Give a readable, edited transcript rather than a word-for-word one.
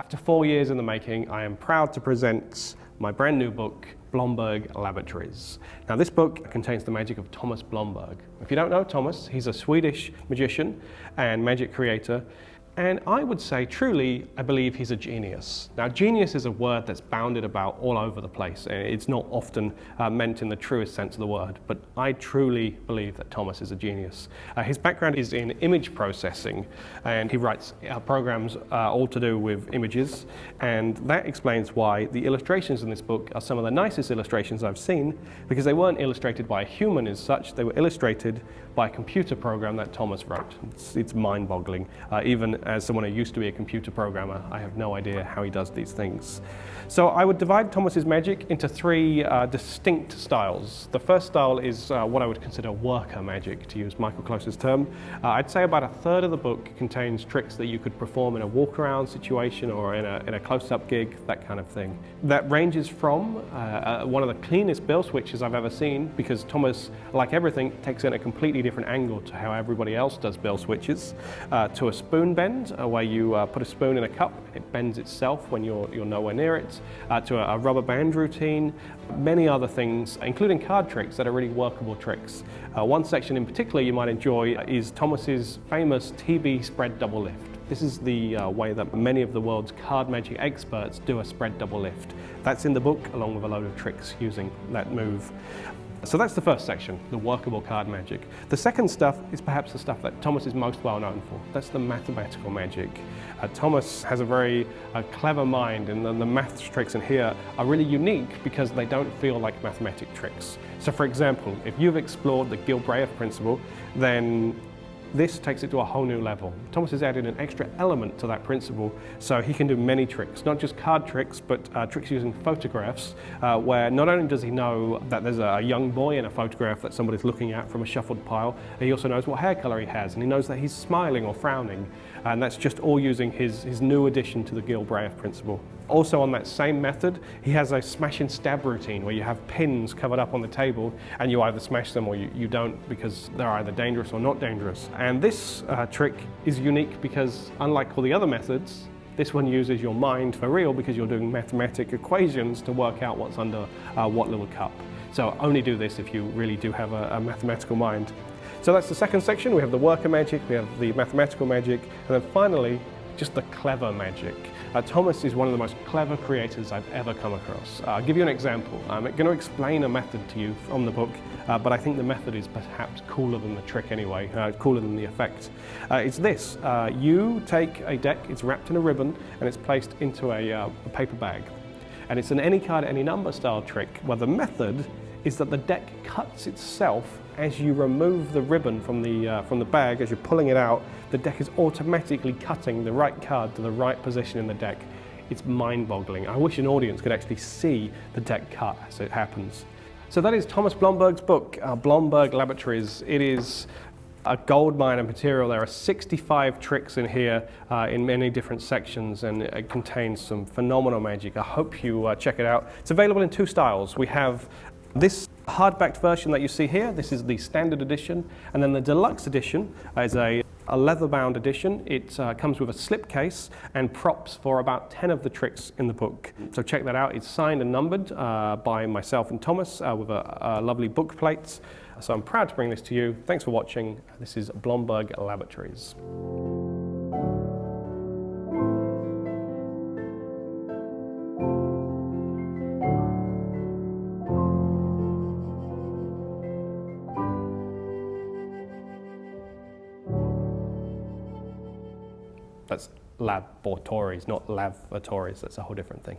After 4 years in the making, I am proud to present my brand new book, Blomberg Laboratories. Now this book contains the magic of Tomas Blomberg. If you don't know Tomas, he's a Swedish magician and magic creator. And I would say, truly, I believe he's a genius. Now, genius is a word that's bounded about all over the place. It's not often meant in the truest sense of the word, but I truly believe that Tomas is a genius. His background is in image processing, and he writes programs all to do with images, and that explains why the illustrations in this book are some of the nicest illustrations I've seen, because they weren't illustrated by a human as such, they were illustrated by a computer program that Tomas wrote. It's mind-boggling. Even as someone who used to be a computer programmer, I have no idea how he does these things. So I would divide Tomas's magic into three distinct styles. The first style is what I would consider worker magic, to use Michael Close's term. I'd say about a third of the book contains tricks that you could perform in a walk-around situation or in a close-up gig, that kind of thing. That ranges from one of the cleanest bill switches I've ever seen, because Tomas, like everything, takes in a completely different angle to how everybody else does bill switches, to a spoon bend, where you put a spoon in a cup, it bends itself when you're nowhere near it, to a rubber band routine, many other things, including card tricks that are really workable tricks. One section in particular you might enjoy is Tomas's famous TB spread double lift. This is the way that many of the world's card magic experts do a spread double lift. That's in the book, along with a load of tricks using that move. So that's the first section, the workable card magic. The second stuff is perhaps the stuff that Tomas is most well known for. That's the mathematical magic. Tomas has a very clever mind, and the maths tricks in here are really unique because they don't feel like mathematic tricks. So for example, if you've explored the Gilbreath principle, then this takes it to a whole new level. Tomas has added an extra element to that principle, so he can do many tricks, not just card tricks, but tricks using photographs, where not only does he know that there's a young boy in a photograph that somebody's looking at from a shuffled pile, he also knows what hair color he has, and he knows that he's smiling or frowning, and that's just all using his new addition to the Gilbreath principle. Also on that same method, he has a smash and stab routine where you have pins covered up on the table and you either smash them or you don't, because they're either dangerous or not dangerous. And this trick is unique because, unlike all the other methods, this one uses your mind for real, because you're doing mathematic equations to work out what's under what little cup. So only do this if you really do have a mathematical mind. So that's the second section. We have the worker magic, we have the mathematical magic, and then finally, just the clever magic. Tomas is one of the most clever creators I've ever come across. I'll give you an example. I'm going to explain a method to you from the book, but I think the method is perhaps cooler than the trick anyway, cooler than the effect. It's this. You take a deck, it's wrapped in a ribbon, and it's placed into a paper bag. And it's an any card, any number style trick, where the method is that the deck cuts itself as you remove the ribbon from the bag. As you're pulling it out, the deck is automatically cutting the right card to the right position in the deck. It's mind-boggling. I wish an audience could actually see the deck cut as it happens. So that is Tomas Blomberg's book, Blomberg Laboratories. It is a goldmine of material. There are 65 tricks in here in many different sections, and it contains some phenomenal magic. I hope you check it out. It's available in two styles. We have this hardback version that you see here. This is the standard edition, and then the deluxe edition is a leather-bound edition. It comes with a slipcase and props for about 10 of the tricks in the book. So check that out. It's signed and numbered by myself and Tomas with a lovely book plate. So I'm proud to bring this to you. Thanks for watching. This is Blomberg Laboratories. That's laboratories, not lavatories. That's a whole different thing.